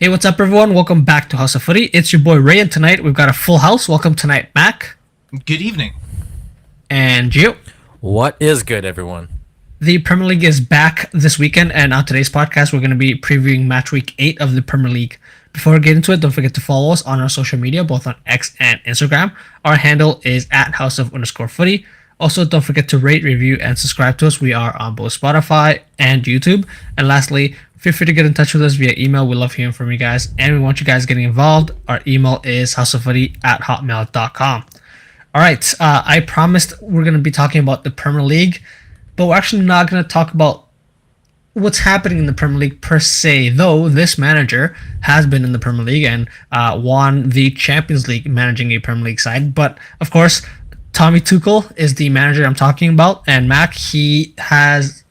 Hey, what's up, everyone? Welcome back to House of Footy. It's your boy Ray, and tonight we've got a full house. Welcome tonight, Mac Good evening. and Gio. What is good, everyone? The Premier League is back this weekend, and on today's podcast, we're going to be previewing match week 8 of the Premier League. Before we get into it, don't forget to follow us on our social media, both on X and Instagram. Our handle is at @house_of_footy. Also, don't forget to rate, review, and subscribe to us. We are on both Spotify and YouTube. And lastly, feel free to get in touch with us via email. We love hearing from you guys, and we want you guys getting involved. Our email is houseoffooty@hotmail.com. All right, I promised we're going to be talking about the Premier League, but we're actually not going to talk about what's happening in the Premier League per se, though this manager has been in the Premier League and won the Champions League managing a Premier League side. But, of course, Tommy Tuchel is the manager I'm talking about, and Mac, he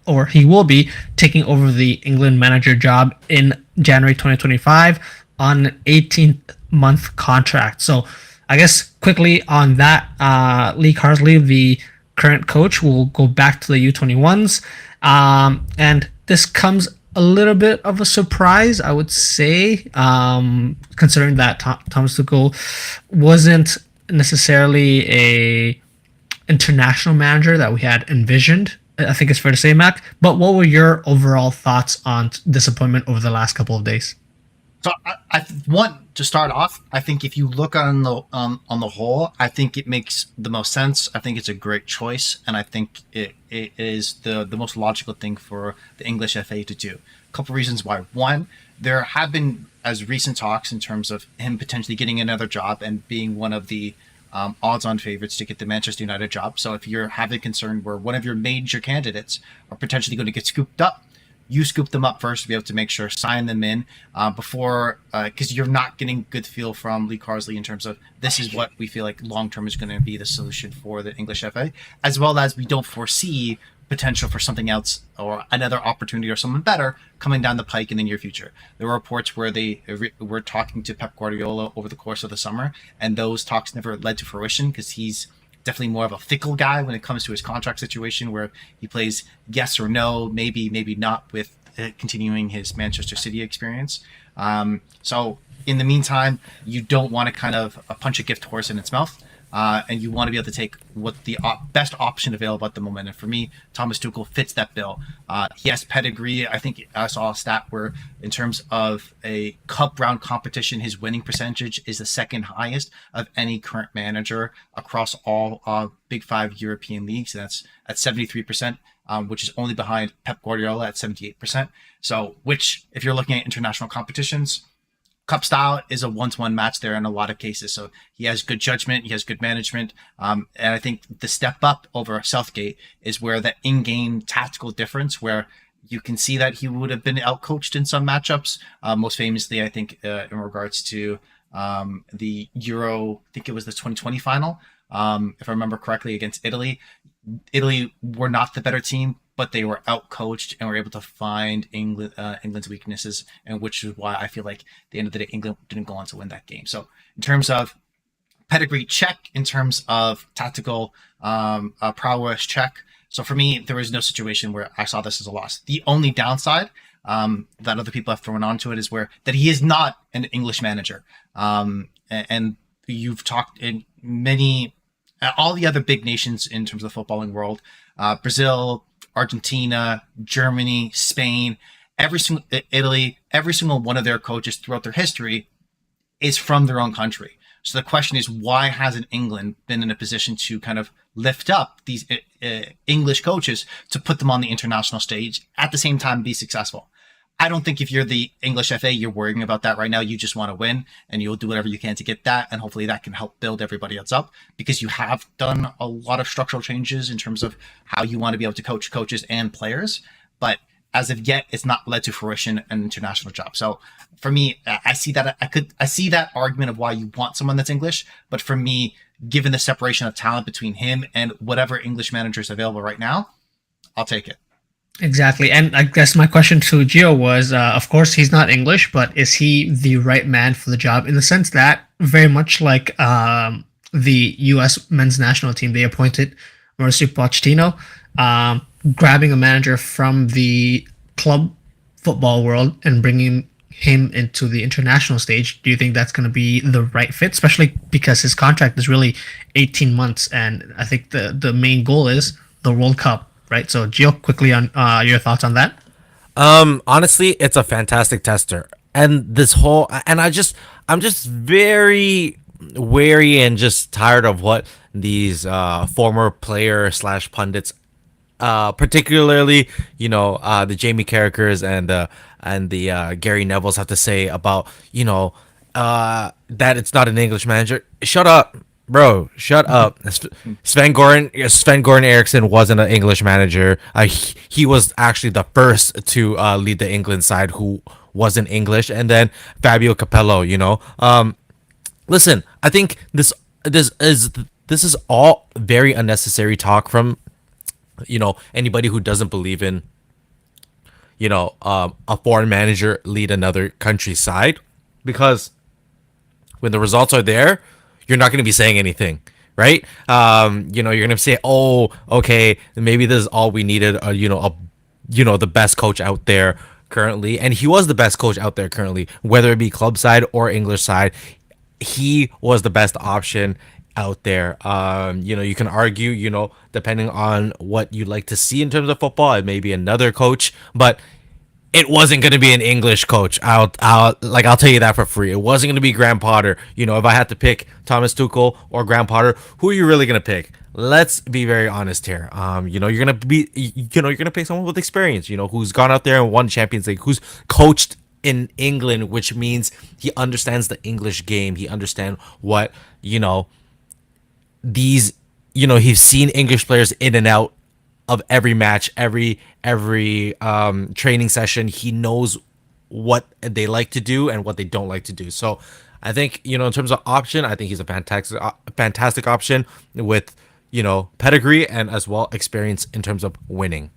will be taking over the England manager job in January 2025 on an 18-month contract. So I guess quickly on that, Lee Carsley, the current coach, will go back to the U21s. And this comes a little bit of a surprise, I would say, considering that Thomas Tuchel wasn't necessarily a international manager that we had envisioned. I think it's fair to say, Mac. But what were your overall thoughts on disappointment over the last couple of days? So I want to start off. I think if you look on the whole, I think it makes the most sense. I think it's a great choice, and I think it is the most logical thing for the English FA to do. A couple reasons why. One, there have been as recent talks in terms of him potentially getting another job and being one of the odds-on favorites to get the Manchester United job. So if you're having concern where one of your major candidates are potentially going to get scooped up, you scoop them up first to be able to make sure, sign them in before, because you're not getting good feel from Lee Carsley in terms of this is what we feel like long-term is going to be the solution for the English FA, as well as we don't foresee potential for something else or another opportunity or someone better coming down the pike in the near future. There were reports where they were talking to Pep Guardiola over the course of the summer, and those talks never led to fruition because he's definitely more of a fickle guy when it comes to his contract situation, where he plays yes or no, maybe not, with continuing his Manchester City experience. So in the meantime, you don't want to kind of punch a gift horse in its mouth. And you want to be able to take what the best option available at the moment. And for me, Thomas Tuchel fits that bill. He has pedigree. I think I saw a stat where in terms of a cup round competition, his winning percentage is the second highest of any current manager across all Big Five European leagues. And that's at 73%, which is only behind Pep Guardiola at 78%. So, which, if you're looking at international competitions, cup style is a one-to-one match there in a lot of cases. So he has good judgment, he has good management, and I think the step up over Southgate is where that in-game tactical difference, where you can see that he would have been out-coached in some matchups. Most famously, I think in regards to the Euro, I think it was the 2020 final, if I remember correctly, against Italy. Italy were not the better team, but they were out-coached and were able to find England's weaknesses, and which is why I feel like at the end of the day, England didn't go on to win that game. So in terms of pedigree, check. In terms of tactical prowess, check. So for me, there was no situation where I saw this as a loss. The only downside that other people have thrown onto it is that he is not an English manager. And you've talked in all the other big nations in terms of the footballing world, Brazil, Argentina, Germany, Spain, Italy, every single one of their coaches throughout their history is from their own country. So the question is, why hasn't England been in a position to kind of lift up these English coaches to put them on the international stage at the same time be successful? I don't think if you're the English FA, you're worrying about that right now. You just want to win, and you'll do whatever you can to get that. And hopefully that can help build everybody else up, because you have done a lot of structural changes in terms of how you want to be able to coach coaches and players. But as of yet, it's not led to fruition an international job. So for me, I see that argument of why you want someone that's English. But for me, given the separation of talent between him and whatever English manager is available right now, I'll take it. Exactly. And I guess my question to Gio was, of course, he's not English, but is he the right man for the job, in the sense that very much like the U.S. men's national team, they appointed Mauricio Pochettino, grabbing a manager from the club football world and bringing him into the international stage, do you think that's going to be the right fit, especially because his contract is really 18 months, and I think the main goal is the World Cup, right? So, Gio, quickly on your thoughts on that. Honestly, it's a fantastic tester, and this whole and I'm just very wary and just tired of what these former player slash pundits, particularly the Jamie Carragers and the Gary Neville's have to say about that it's not an English manager. Shut up, bro. Shut up. Sven Goran Eriksson wasn't an English manager. He was actually the first to lead the England side who wasn't English, and then Fabio Capello. Listen, I think this is all very unnecessary talk from anybody who doesn't believe in a foreign manager lead another country's side, because when the results are there, you're not going to be saying anything, right? You're going to say, oh, okay, maybe this is all we needed, the best coach out there currently, and he was the best coach out there currently, whether it be club side or English side. He was the best option out there. You can argue, depending on what you'd like to see in terms of football, it may be another coach, but it wasn't going to be an English coach. I'll tell you that for free. It wasn't going to be Graham Potter. If I had to pick Thomas Tuchel or Graham Potter, who are you really going to pick? Let's be very honest here. You're going to pick someone with experience, who's gone out there and won Champions League, who's coached in England, which means he understands the English game. He understands what, he's seen English players in and out of every match, every training session. He knows what they like to do and what they don't like to do. So I think, in terms of option, I think he's a fantastic option with, pedigree and as well experience in terms of winning.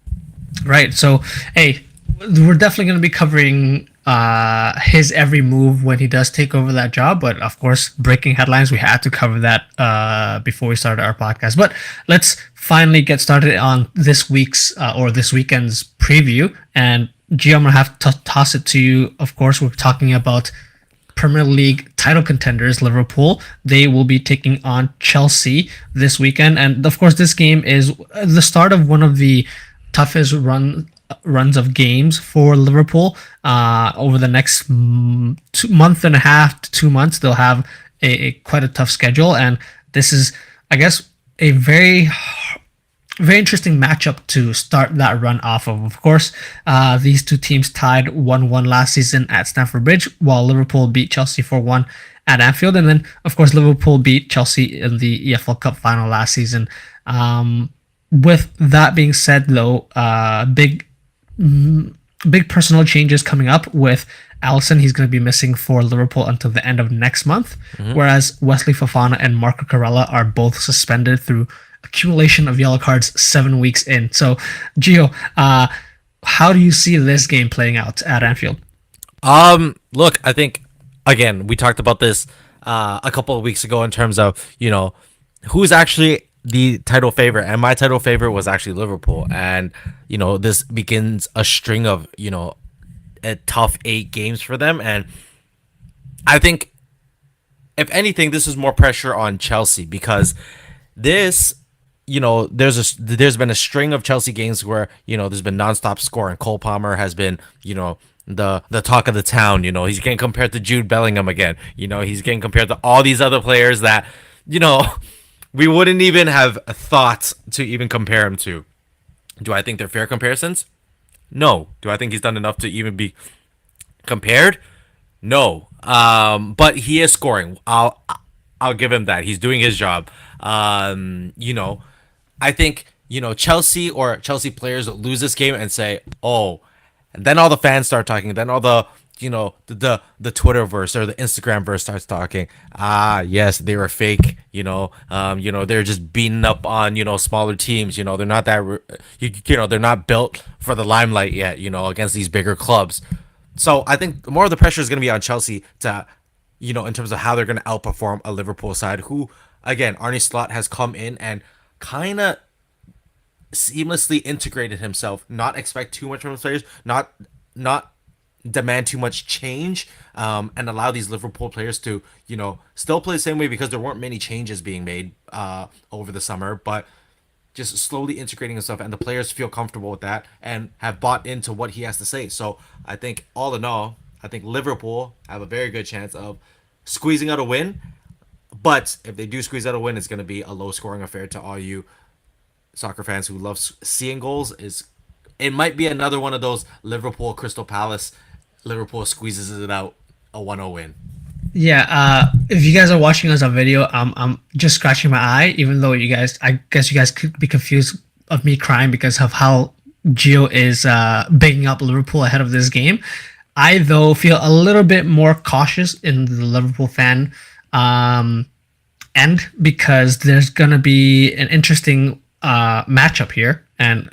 Right. So, hey, we're definitely going to be covering his every move when he does take over that job. But of course, breaking headlines, we had to cover that before we started our podcast. But let's finally get started on this week's or this weekend's preview. And Gio, I'm going to have to toss it to you. Of course, we're talking about Premier League title contenders Liverpool. They will be taking on Chelsea this weekend. And of course, this game is the start of one of the toughest runs of games for Liverpool. Over the next month and a half to 2 months, they'll have a quite a tough schedule, and this is, I guess, a very interesting matchup to start that run off of. Of course, these two teams tied 1-1 last season at Stamford Bridge, while Liverpool beat Chelsea 4-1 at Anfield, and then of course Liverpool beat Chelsea in the EFL Cup final last season. With that being said, though, big personal changes coming up with Alisson. He's going to be missing for Liverpool until the end of next month, whereas Wesley Fofana and Marco Corella are both suspended through accumulation of yellow cards 7 weeks in. So, Gio, how do you see this game playing out at Anfield? Look, I think, again, we talked about this a couple of weeks ago in terms of, who's actually the title favorite, and my title favorite was actually Liverpool. And this begins a string of a tough 8 games for them, and I think if anything, this is more pressure on Chelsea, because this there's been a string of Chelsea games where there's been nonstop scoring. Cole Palmer has been the talk of the town. He's getting compared to Jude Bellingham again. He's getting compared to all these other players that we wouldn't even have thought to even compare him to. Do I think they're fair comparisons? No. Do I think he's done enough to even be compared? No. But he is scoring. I'll give him that. He's doing his job. I think Chelsea or Chelsea players lose this game and say, oh, and then all the fans start talking. Then all the the Twitterverse or the Instagramverse starts talking. Yes, they were fake. They're just beating up on smaller teams. They're not that. They're not built for the limelight yet. Against these bigger clubs. So I think more of the pressure is going to be on Chelsea to, in terms of how they're going to outperform a Liverpool side who, again, Arne Slot has come in and kind of seamlessly integrated himself. Not expect too much from his players. Not demand too much change, and allow these Liverpool players to, still play the same way, because there weren't many changes being made over the summer, but just slowly integrating himself, and the players feel comfortable with that and have bought into what he has to say. So I think, all in all, I think Liverpool have a very good chance of squeezing out a win. But if they do squeeze out a win, it's going to be a low-scoring affair to all you soccer fans who love seeing goals. It might be another one of those Liverpool Crystal Palace. Liverpool squeezes it out, a 1-0 win. Yeah, if you guys are watching us on video, I'm just scratching my eye, even though I guess you guys could be confused of me crying because of how Gio is bigging up Liverpool ahead of this game. I, though, feel a little bit more cautious in the Liverpool fan end, because there's going to be an interesting matchup here. And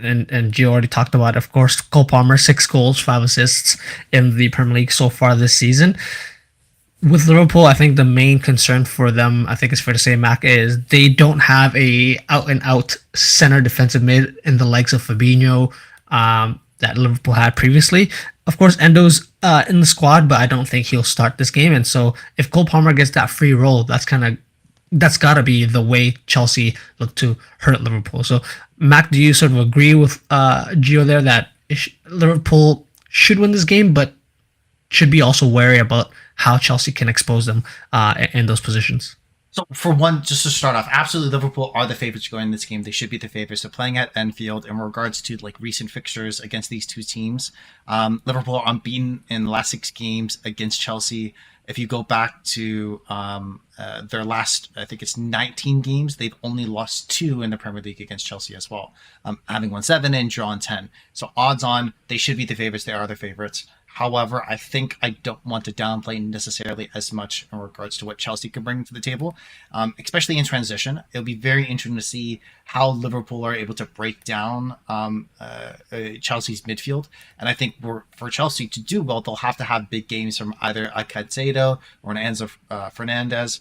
Gio already talked about, of course, Cole Palmer, 6 goals, 5 assists in the Premier League so far this season. With Liverpool, I think the main concern for them, I think it's fair to say, Mac, is they don't have a out-and-out center defensive mid in the likes of Fabinho that Liverpool had previously. Of course, Endo's in the squad, but I don't think he'll start this game. And so if Cole Palmer gets that free role, that's got to be the way Chelsea look to hurt Liverpool. So, Mac, do you sort of agree with Gio there that Liverpool should win this game, but should be also wary about how Chelsea can expose them in those positions? So for one, just to start off, absolutely Liverpool are the favorites going in this game. They should be the favorites. They're playing at Anfield. In regards to like recent fixtures against these two teams, Liverpool are unbeaten in the last 6 games against Chelsea. If you go back to their last, I think it's 19 games, they've only lost 2 in the Premier League against Chelsea as well, having won 7 and drawn 10. So odds on, they should be the favorites. They are the favorites. However, I think I don't want to downplay necessarily as much in regards to what Chelsea can bring to the table, especially in transition. It'll be very interesting to see how Liverpool are able to break down Chelsea's midfield. And I think for Chelsea to do well, they'll have to have big games from either a Caicedo or an Enzo Fernandez.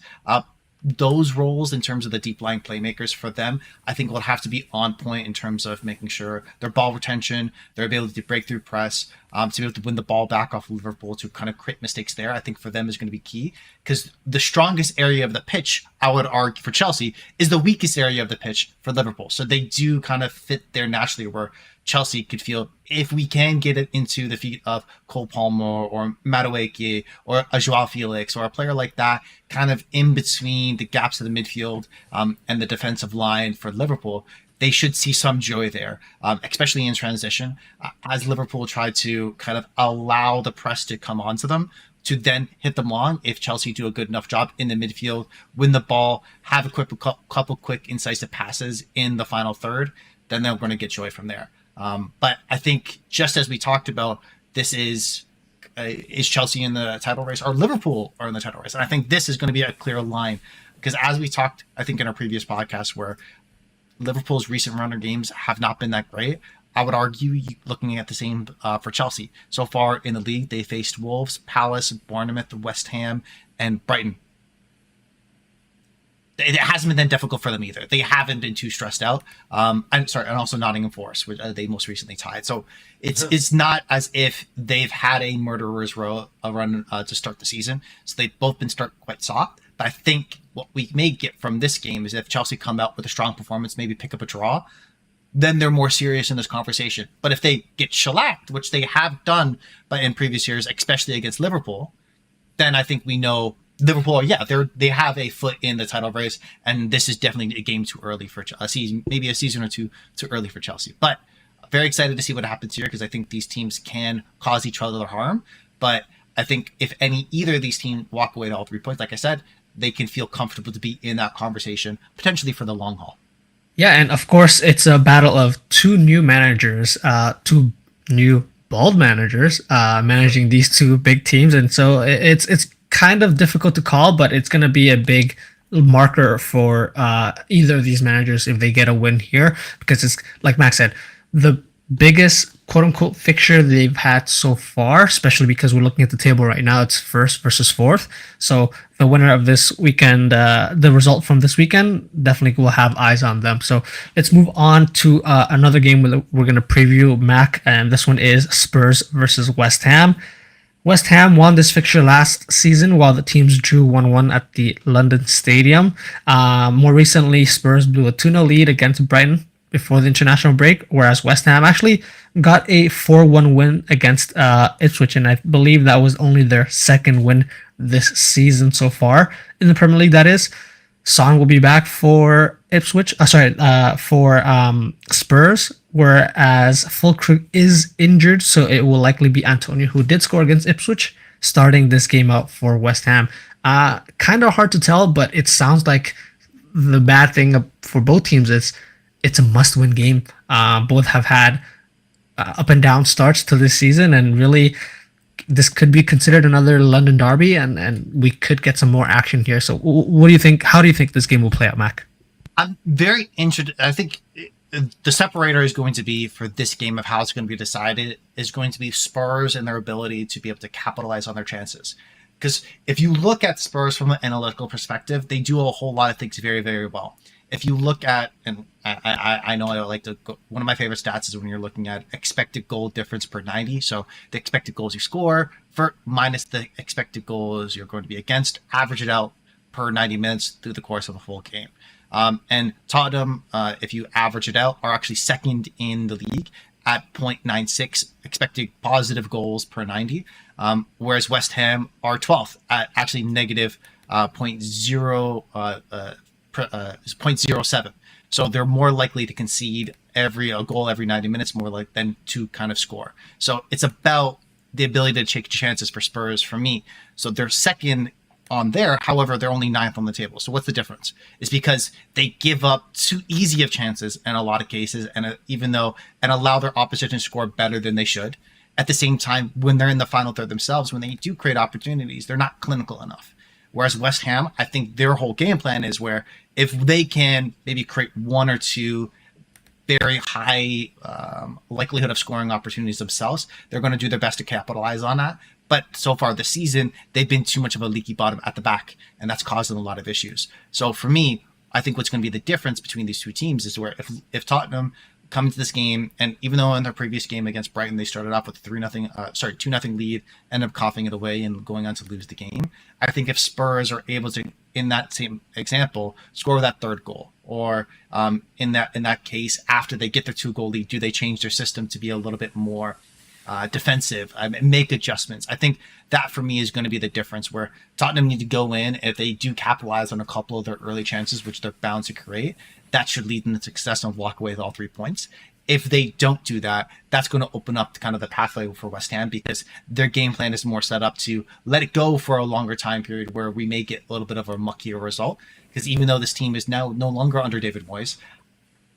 Those roles in terms of the deep lying playmakers for them, I think will have to be on point in terms of making sure their ball retention, their ability to break through press, to be able to win the ball back off Liverpool, to kind of create mistakes there. I think for them is going to be key, because the strongest area of the pitch, I would argue, for Chelsea is the weakest area of the pitch for Liverpool. So they do kind of fit there naturally, where Chelsea could feel, if we can get it into the feet of Cole Palmer or Madueke or a Joao Felix or a player like that, kind of in between the gaps of the midfield and the defensive line for Liverpool, they should see some joy there, especially in transition, as Liverpool try to kind of allow the press to come onto them, to then hit them long. If Chelsea do a good enough job in the midfield, win the ball, have a couple quick incisive passes in the final third, then they're going to get joy from there. But I think, just as we talked about, this is Chelsea in the title race, or Liverpool are in the title race? And I think this is going to be a clear line, because as we talked, I think in our previous podcast, where Liverpool's recent run of games have not been that great, I would argue, looking at the same for Chelsea. So far in the league, they faced Wolves, Palace, Bournemouth, West Ham, and Brighton. It hasn't been that difficult for them either. They haven't been too stressed out. And also Nottingham Forest, which they most recently tied. So it's not as if they've had a murderer's row run to start the season. So they've both been quite soft. But I think what we may get from this game is, if Chelsea come out with a strong performance, maybe pick up a draw, then they're more serious in this conversation. But if they get shellacked, which they have done in previous years, especially against Liverpool, then I think we know Liverpool, they have a foot in the title race, and this is definitely a game too early for a season, maybe a season or two too early for Chelsea. But very excited to see what happens here, because I think these teams can cause each other harm. But I think if either of these teams walk away to all 3 points, like I said, they can feel comfortable to be in that conversation, potentially for the long haul. Yeah, and of course, it's a battle of 2 new managers, 2 new bald managers managing these 2 big teams, and so it's kind of difficult to call, but it's going to be a big marker for either of these managers if they get a win here, because it's, like Max said, the biggest quote-unquote fixture they've had so far, especially because we're looking at the table right now. It's first versus fourth, so the winner of this weekend, the result from this weekend, definitely will have eyes on them. So let's move on to another game we're going to preview, Mac, and this one is Spurs versus West Ham. West Ham won this fixture last season while the teams drew 1-1 at the London Stadium. More recently, Spurs blew a 2-0 lead against Brighton before the international break, whereas West Ham actually got a 4-1 win against Ipswich, and I believe that was only their second win this season so far in the Premier League, that is. Son will be back for Ipswich. For Spurs, whereas Fulkrug is injured, so it will likely be Antonio, who did score against Ipswich, starting this game out for West Ham. Kind of hard to tell, but it sounds like the bad thing for both teams is it's a must-win game. Both have had up and down starts to this season, and really this could be considered another London derby, and we could get some more action here. So what do you think? How do you think this game will play out, Mac? I'm very interested. I think the separator is going to be for this game of how it's going to be decided is going to be Spurs and their ability to be able to capitalize on their chances. Because if you look at Spurs from an analytical perspective, they do a whole lot of things very, very well. If you look at, and I know I like to go, one of my favorite stats is when you're looking at expected goal difference per 90. So the expected goals you score for minus the expected goals you're going to be against, average it out per 90 minutes through the course of a full game. And Tottenham, if you average it out, are actually second in the league at 0.96 expected positive goals per 90, whereas West Ham are 12th at actually negative 0.07. So they're more likely to concede a goal every 90 minutes, more like than to kind of score. So it's about the ability to take chances for Spurs for me. So they're second on there. However, they're only ninth on the table. So what's the difference? It's because they give up too easy of chances in a lot of cases, and allow their opposition to score better than they should. At the same time, when they're in the final third themselves, when they do create opportunities, they're not clinical enough. Whereas West Ham, I think their whole game plan is where if they can maybe create one or two very high likelihood of scoring opportunities themselves, they're going to do their best to capitalize on that. But so far this season, they've been too much of a leaky bottom at the back, and that's caused them a lot of issues. So for me, I think what's going to be the difference between these two teams is where if Tottenham come into this game, and even though in their previous game against Brighton they started off with a 2-0 lead, ended up coughing it away and going on to lose the game. I think if Spurs are able to, in that same example, score that third goal, or in that case, after they get their 2-goal lead, do they change their system to be a little bit more defensive, make adjustments? I think that for me is going to be the difference, where Tottenham need to go in. If they do capitalize on a couple of their early chances, which they're bound to create, that should lead them to success and walk away with all 3 points. If they don't do that, that's going to open up kind of the pathway for West Ham, because their game plan is more set up to let it go for a longer time period where we may get a little bit of a muckier result. Because even though this team is now no longer under David Moyes,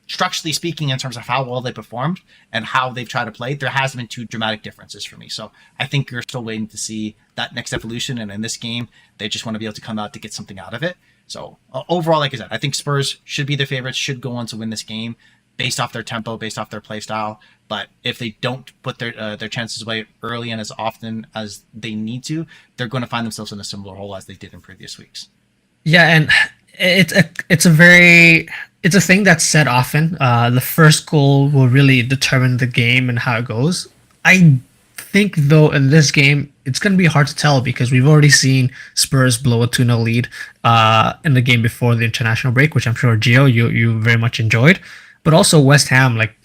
structurally speaking, in terms of how well they performed and how they've tried to play, there hasn't been too dramatic differences for me. So I think you're still waiting to see that next evolution. And in this game, they just want to be able to come out to get something out of it. So overall, like I said, I think Spurs should be the favorites, should go on to win this game based off their tempo, based off their play style. But if they don't put their chances away early and as often as they need to, they're going to find themselves in a similar hole as they did in previous weeks. Yeah, and it's a thing that's said often. The first goal will really determine the game and how it goes. I think, though, in this game, it's going to be hard to tell, because we've already seen Spurs blow a 2-0 lead in the game before the international break, which I'm sure, Gio, you very much enjoyed. But also West Ham, like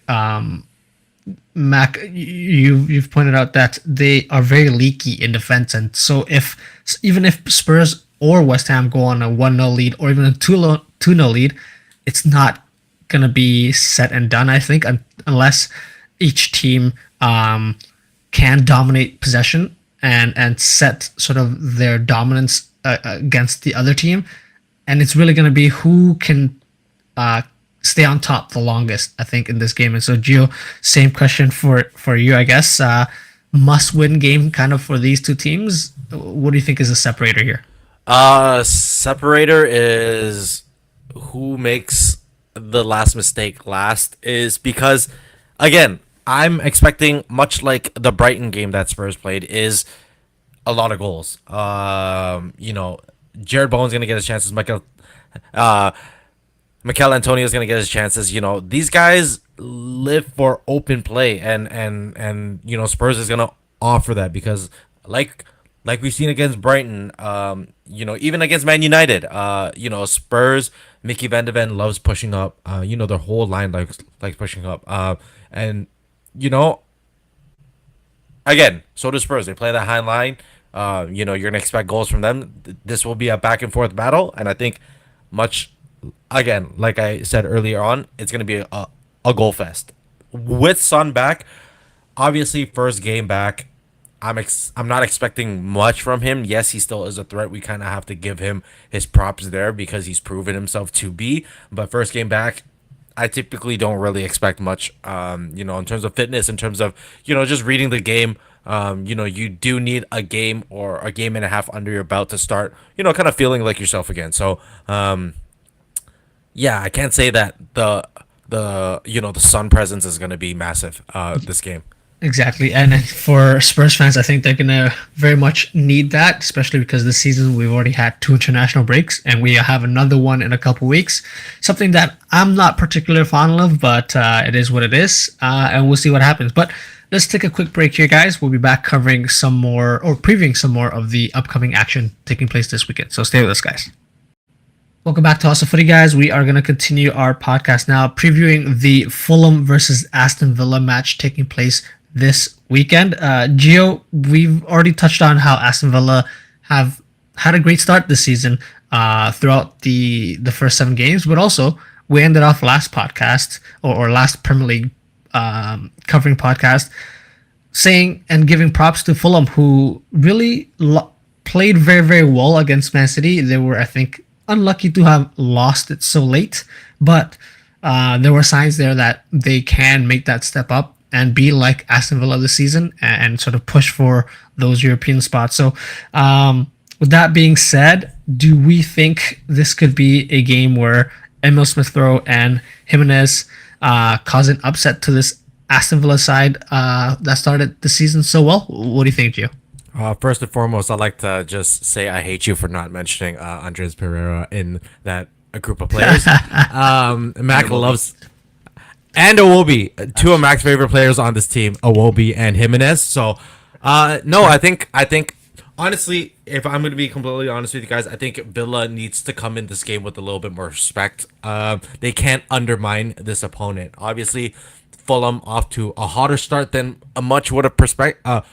Mac, you've pointed out that they are very leaky in defense. And so even if Spurs or West Ham go on a 1-0 lead or even a 2-0 lead, it's not going to be set and done, I think, unless each team can dominate possession and set sort of their dominance against the other team. And it's really going to be who can stay on top the longest, I think, in this game. And so, Gio, same question for you, I guess. Must-win game kind of for these two teams. What do you think is the separator here? Separator is who makes the last mistake last, is because, again, I'm expecting, much like the Brighton game that Spurs played, is a lot of goals. Jared Bowen's going to get his chances. Mikel Antonio's going to get his chances. These guys live for open play, and Spurs is going to offer that, because like we've seen against Brighton, even against Man United, Spurs, Mickey Van de Ven loves pushing up. Their whole line likes pushing up. And you know, again, so do Spurs. They play that high line. You're gonna expect goals from them. This will be a back and forth battle, and I think much again, like I said earlier on, it's gonna be a goal fest with Son back. Obviously, first game back. I'm not expecting much from him. Yes, he still is a threat. We kind of have to give him his props there because he's proven himself to be. But first game back, I typically don't really expect much. In terms of fitness, in terms of just reading the game. You do need a game or a game and a half under your belt to start. Kind of feeling like yourself again. So, yeah, I can't say that the Sun presence is going to be massive this game. Exactly. And for Spurs fans, I think they're going to very much need that, especially because this season we've already had 2 international breaks and we have another one in a couple weeks. Something that I'm not particularly fond of, but it is what it is. And we'll see what happens. But let's take a quick break here, guys. We'll be back covering some more or previewing some more of the upcoming action taking place this weekend. So stay with us, guys. Welcome back to Awesome Footy, guys. We are going to continue our podcast now, previewing the Fulham versus Aston Villa match taking place this weekend. Gio, we've already touched on how Aston Villa have had a great start this season throughout the first 7 games, but also we ended off last podcast or last Premier League covering podcast saying and giving props to Fulham, who really played very, very well against Man City. They were, I think, unlucky to have lost it so late, but there were signs there that they can make that step up and be like Aston Villa this season and sort of push for those European spots. So with that being said, do we think this could be a game where Emil Smith-Rowe and Jimenez cause an upset to this Aston Villa side that started the season so well? What do you think, Gio? First and foremost, I'd like to just say I hate you for not mentioning Andres Pereira in that group of players. Mac loves... And Iwobi, 2 of Mac's favorite players on this team, Iwobi and Jimenez. So, no, I think, honestly, if I'm going to be completely honest with you guys, I think Villa needs to come in this game with a little bit more respect. They can't undermine this opponent. Obviously, Fulham off to a hotter start than much would have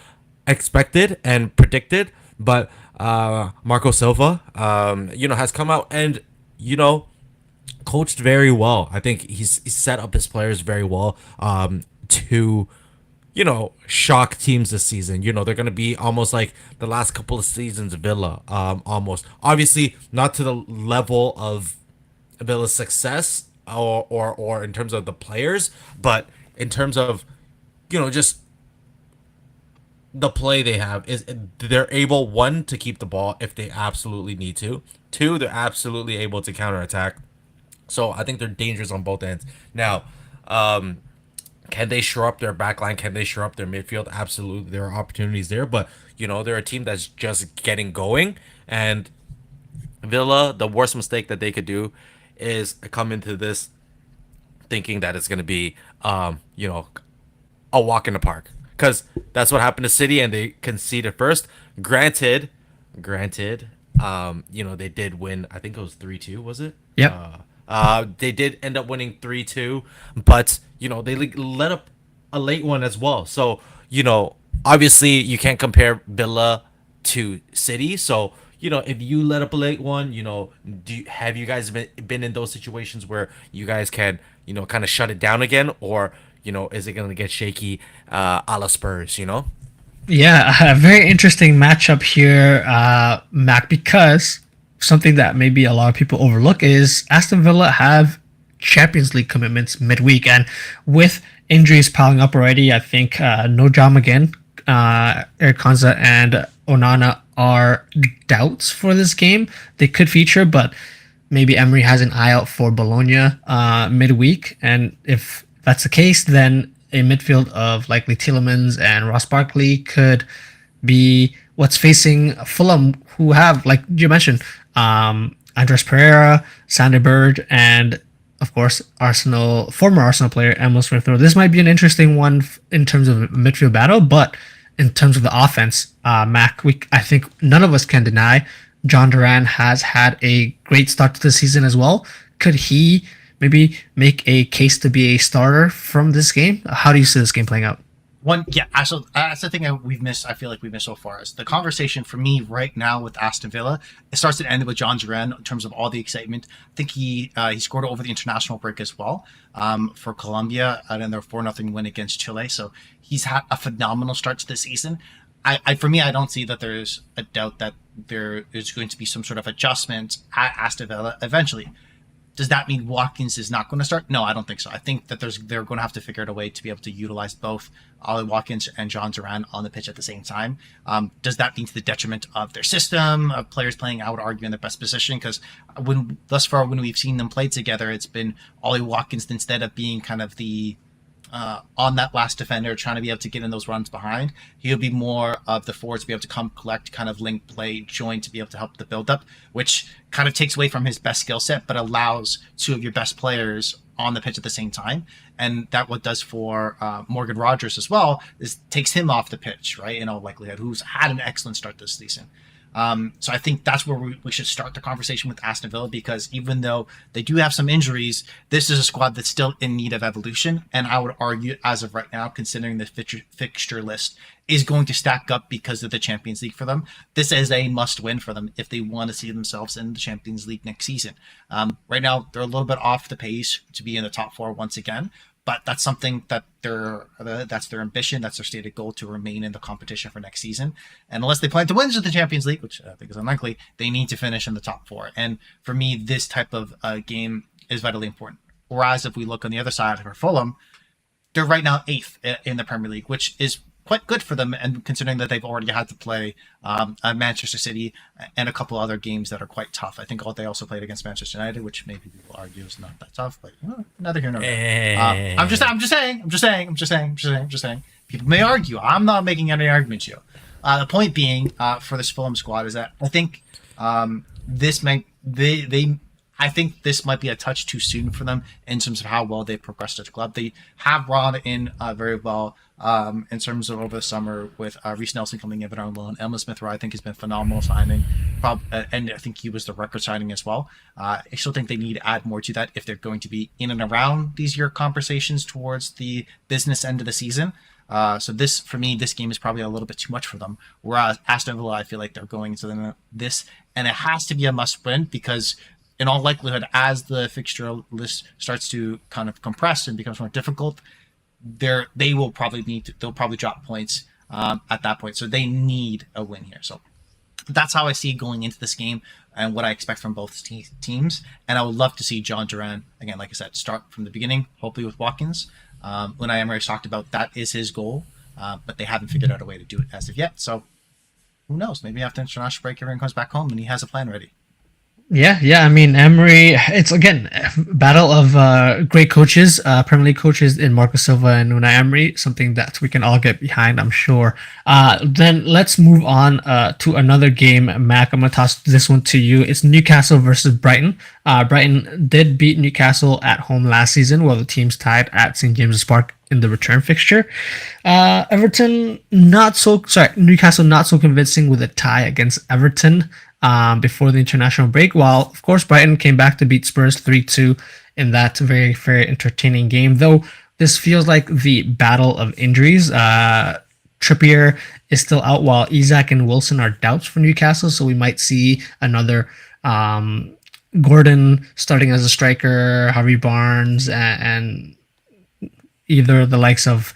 expected and predicted. But Marco Silva, has come out and, coached very well. I think he's set up his players very well to shock teams this season. They're going to be almost like the last couple of seasons Villa, almost. Obviously not to the level of Villa's success or in terms of the players, but in terms of just the play they have is they're able, 1, to keep the ball if they absolutely need to. 2, they're absolutely able to counterattack. So I think they're dangerous on both ends. Now, can they shore up their backline? Can they shore up their midfield? Absolutely, there are opportunities there. But, they're a team that's just getting going. And Villa, the worst mistake that they could do is come into this thinking that it's going to be, a walk in the park. Because that's what happened to City, and they conceded first. Granted, they did win. I think it was 3-2, was it? Yep. They did end up winning 3-2, but they let up a late one as well. So obviously you can't compare Villa to City. So if you let up a late one, have you guys been in those situations where you guys can kind of shut it down again, or is it going to get shaky a la Spurs? Yeah, a very interesting matchup here, Mac, because something that maybe a lot of people overlook is Aston Villa have Champions League commitments midweek, and with injuries piling up already, I think no Jam again, Eric Kanza and Onana are doubts for this game. They could feature, but maybe Emery has an eye out for Bologna midweek, and if that's the case, then a midfield of likely Tielemans and Ross Barkley could be what's facing Fulham, who have, like you mentioned, Andres Pereira, Sander Berge, and of course former Arsenal player Emil Smith-Rowe. This might be an interesting one in terms of midfield battle, but in terms of the offense, Mac, I think none of us can deny John Duran has had a great start to the season as well. Could he maybe make a case to be a starter from this game? How do you see this game playing out? So that's the thing we've missed. I feel like we've missed so far is the conversation for me right now with Aston Villa. It starts and ends with John Duran in terms of all the excitement. I think he scored over the international break as well for Colombia and their 4-0 win against Chile. So he's had a phenomenal start to the season. For me, I don't see that there's a doubt that there is going to be some sort of adjustment at Aston Villa eventually. Does that mean Watkins is not going to start? No, I don't think so. I think that they're going to have to figure out a way to be able to utilize both Ollie Watkins and John Duran on the pitch at the same time. Does that mean to the detriment of their system, of players playing, I would argue, in their best position? Because thus far, when we've seen them play together, it's been Ollie Watkins instead of being kind of the on that last defender, trying to be able to get in those runs behind. He'll be more of the forwards to be able to come collect, kind of link play, join to be able to help the build up, which kind of takes away from his best skill set, but allows two of your best players on the pitch at the same time. And that what does for Morgan Rogers as well is takes him off the pitch, right? In all likelihood, who's had an excellent start this season. So I think that's where we should start the conversation with Aston Villa, because even though they do have some injuries, this is a squad that's still in need of evolution. And I would argue, as of right now, considering the fixture list is going to stack up because of the Champions League for them, this is a must-win for them if they want to see themselves in the Champions League next season. Right now, they're a little bit off the pace to be in the top four once again. But that's something that that's their ambition, that's their stated goal, to remain in the competition for next season. And unless they plan to win the Champions League, which I think is unlikely, they need to finish in the top four. And for me, this type of game is vitally important. Whereas if we look on the other side for Fulham, they're right now 8th in the Premier League, which is quite good for them, and considering that they've already had to play Manchester City and a couple other games that are quite tough. I think they also played against Manchester United, which maybe people argue is not that tough, but neither here nor there. I'm just saying. People may argue. I'm not making any arguments here. The point being, for this Fulham squad is that I think this might I think this might be a touch too soon for them in terms of how well they've progressed as a club. They have brought in very well in terms of over the summer with Reece Nelson coming in on loan. Emma Smith-Rowe, I think, has been phenomenal signing, and I think he was the record signing as well. I still think they need to add more to that if they're going to be in and around these year conversations towards the business end of the season. So this, for me, this game is probably a little bit too much for them. Whereas Aston Villa, I feel like they're going into this, and it has to be a must win, because in all likelihood, as the fixture list starts to kind of compress and becomes more difficult, they'll probably drop points at that point. So they need a win here. So that's how I see going into this game and what I expect from both teams. And I would love to see John Duran, again, like I said, start from the beginning, hopefully with Watkins. Unai Emery's talked about that is his goal, but they haven't figured out a way to do it as of yet. So who knows? Maybe after international break, everyone comes back home and he has a plan ready. Yeah. I mean, Emery, it's again battle of great coaches, Premier League coaches in Marcus Silva and Unai Emery, something that we can all get behind, I'm sure. Then let's move on to another game. Mac, I'm going to toss this one to you. It's Newcastle versus Brighton. Brighton did beat Newcastle at home last season, while the teams tied at St. James's Park in the return fixture. Newcastle not so convincing with a tie against Everton before the international break, while of course Brighton came back to beat Spurs 3-2 in that very, very entertaining game. Though this feels like the battle of injuries. Trippier is still out, while Isak and Wilson are doubts for Newcastle, so we might see another Gordon starting as a striker, Harvey Barnes, and either the likes of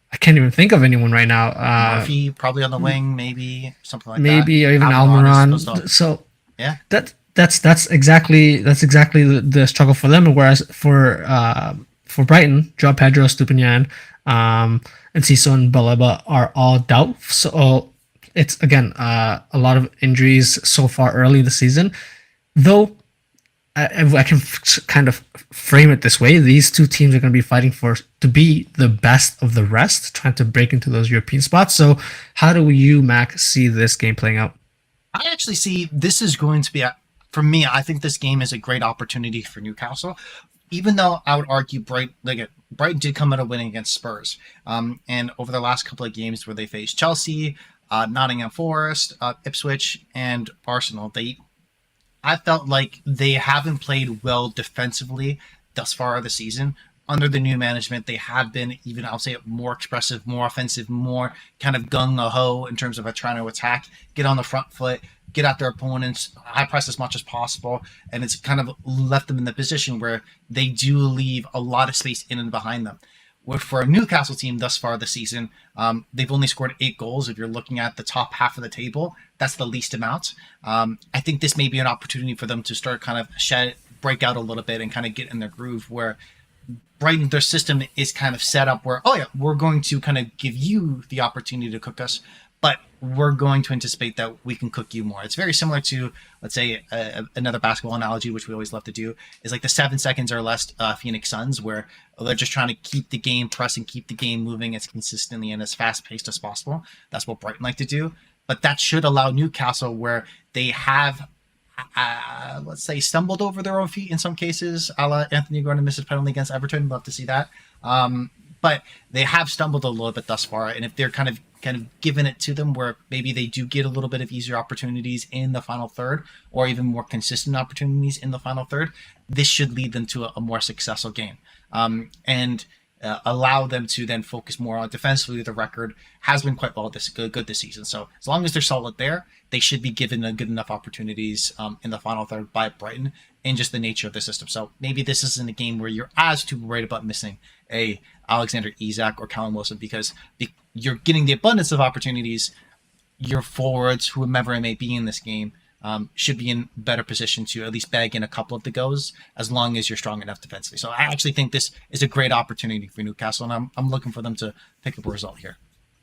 I can't even think of anyone right now. Murphy probably on the wing, maybe something like maybe, that. Or even Almiron. So yeah, that's exactly the struggle for them. Whereas for Brighton, Joao Pedro, Stupinian, and Ciso and Baleba are all doubts. So it's again a lot of injuries so far early in the season. Though I can kind of frame it this way: these two teams are going to be fighting to be the best of the rest, trying to break into those European spots. So, how do you, Mac, see this game playing out? I actually see this is going to be for me. I think this game is a great opportunity for Newcastle, even though I would argue Brighton did come out of winning against Spurs. And over the last couple of games where they faced Chelsea, Nottingham Forest, Ipswich, and Arsenal, I felt like they haven't played well defensively thus far this season. Under the new management, they have been even, I'll say, more expressive, more offensive, more kind of gung-ho in terms of trying to attack, get on the front foot, get at their opponents, high press as much as possible, and it's kind of left them in the position where they do leave a lot of space in and behind them. Where for a Newcastle team thus far this season, they've only scored 8 goals. If you're looking at the top half of the table, that's the least amount. I think this may be an opportunity for them to start kind of break out a little bit and kind of get in their groove where Brighton, their system is kind of set up where, oh yeah, we're going to kind of give you the opportunity to cook us, but we're going to anticipate that we can cook you more. It's very similar to, let's say, another basketball analogy, which we always love to do, is like the 7 seconds or less Phoenix Suns, where they're just trying to keep the game pressing, keep the game moving as consistently and as fast-paced as possible. That's what Brighton like to do. But that should allow Newcastle, where they have let's say, stumbled over their own feet in some cases, a la Anthony Gordon misses penalty against Everton. Love to see that. But they have stumbled a little bit thus far, and if they're kind of giving it to them where maybe they do get a little bit of easier opportunities in the final third, or even more consistent opportunities in the final third, this should lead them to a more successful game. And allow them to then focus more on defensively. The record has been quite good this season. So as long as they're solid there, they should be given a good enough opportunities in the final third by Brighton and just the nature of the system. So maybe this isn't a game where you're as too worried about missing a Alexander Isak or Callum Wilson because you're getting the abundance of opportunities. Your forwards, whomever it may be in this game, should be in better position to at least bag in a couple of the goals as long as you're strong enough defensively. So I actually think this is a great opportunity for Newcastle, and I'm looking for them to pick up a result here.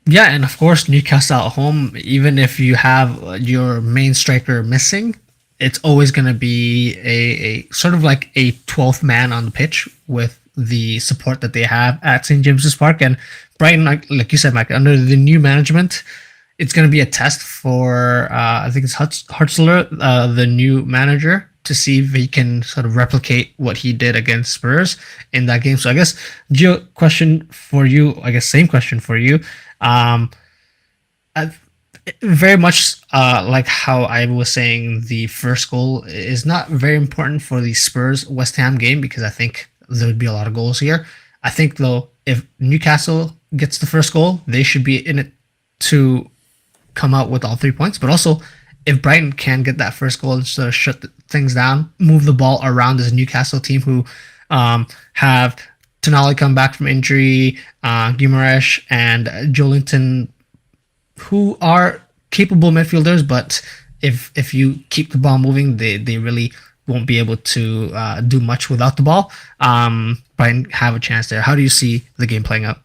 Yeah, and of course, Newcastle at home, even if you have your main striker missing, it's always going to be a sort of like a 12th man on the pitch with the support that they have at St. James's Park. And Brighton, like you said, Mike, under the new management, it's going to be a test for, I think it's Hutzler, the new manager, to see if he can sort of replicate what he did against Spurs in that game. So I guess, Gio, question for you, I guess same question for you. Very much like how I was saying, the first goal is not very important for the Spurs West Ham game because I think there would be a lot of goals here. I think, though, if Newcastle gets the first goal, they should be in it to come out with all 3 points. But also, if Brighton can get that first goal and sort of shut things down, move the ball around this Newcastle team who have Tonali come back from injury, Guimaraes and Joelinton, who are capable midfielders, but if you keep the ball moving, they really won't be able to do much without the ball. Brighton have a chance there. How do you see the game playing out?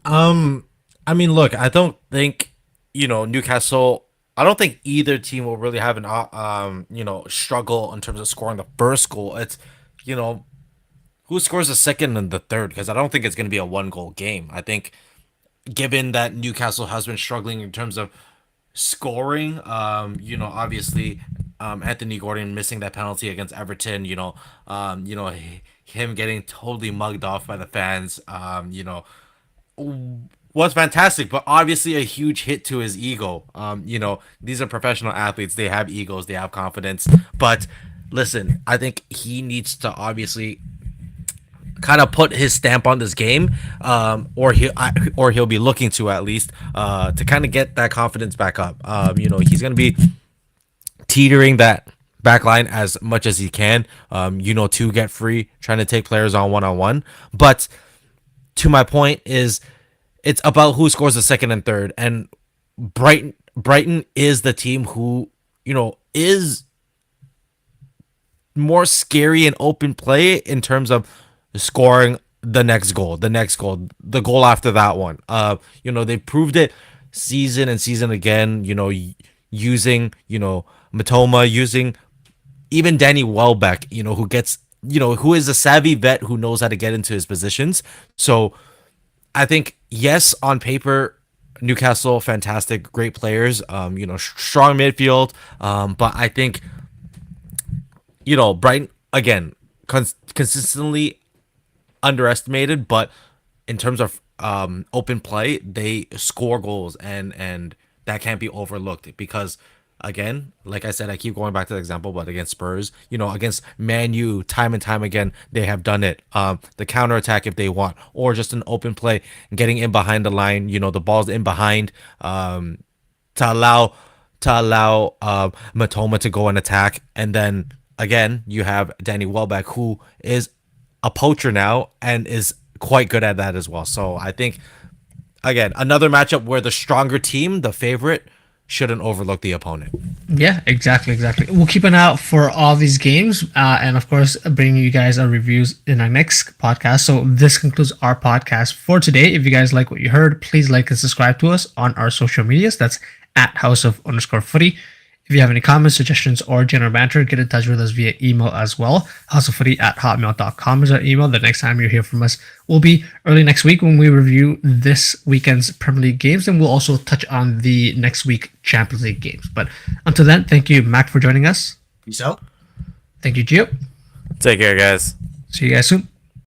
I mean, look, I don't think, Newcastle, I don't think either team will really have an, struggle in terms of scoring the first goal. It's, who scores the second and the third? Because I don't think it's going to be a 1-goal game. I think given that Newcastle has been struggling in terms of scoring, obviously, Anthony Gordon missing that penalty against Everton, him getting totally mugged off by the fans, was fantastic, but obviously a huge hit to his ego. These are professional athletes. They have egos. They have confidence. But listen, I think he needs to obviously kind of put his stamp on this game, or he'll be looking to at least to kind of get that confidence back up. He's going to be teetering that back line as much as he can, to get free, trying to take players on one-on-one. But to my point is, it's about who scores the second and third, and Brighton is the team who, is more scary and open play in terms of scoring the next goal, the goal after that one. They proved it season and season again, using, Matoma, using even Danny Welbeck, who gets, who is a savvy vet who knows how to get into his positions. So I think, yes, on paper, Newcastle, fantastic, great players, strong midfield. But I think, Brighton, again, consistently underestimated, but in terms of open play, they score goals, and that can't be overlooked because. Again, like I said, I keep going back to the example, but against Spurs, against Man U, time and time again, they have done it. The counter attack if they want, or just an open play, getting in behind the line. The ball's in behind, to allow Matoma to go and attack, and then again you have Danny Welbeck, who is a poacher now and is quite good at that as well. So I think again another matchup where the stronger team, the favorite, shouldn't overlook the opponent. Yeah, exactly. We'll keep an eye out for all these games, and of course, bringing you guys our reviews in our next podcast. So this concludes our podcast for today. If you guys like what you heard, please like and subscribe to us on our social medias. That's at @house_of_footy. If you have any comments, suggestions, or general banter, get in touch with us via email as well. houseoffooty@hotmail.com is our email. The next time you hear from us will be early next week when we review this weekend's Premier League games, and we'll also touch on the next week Champions League games. But until then, thank you, Mac, for joining us. Peace out. Thank you, Gio. Take care, guys. See you guys soon.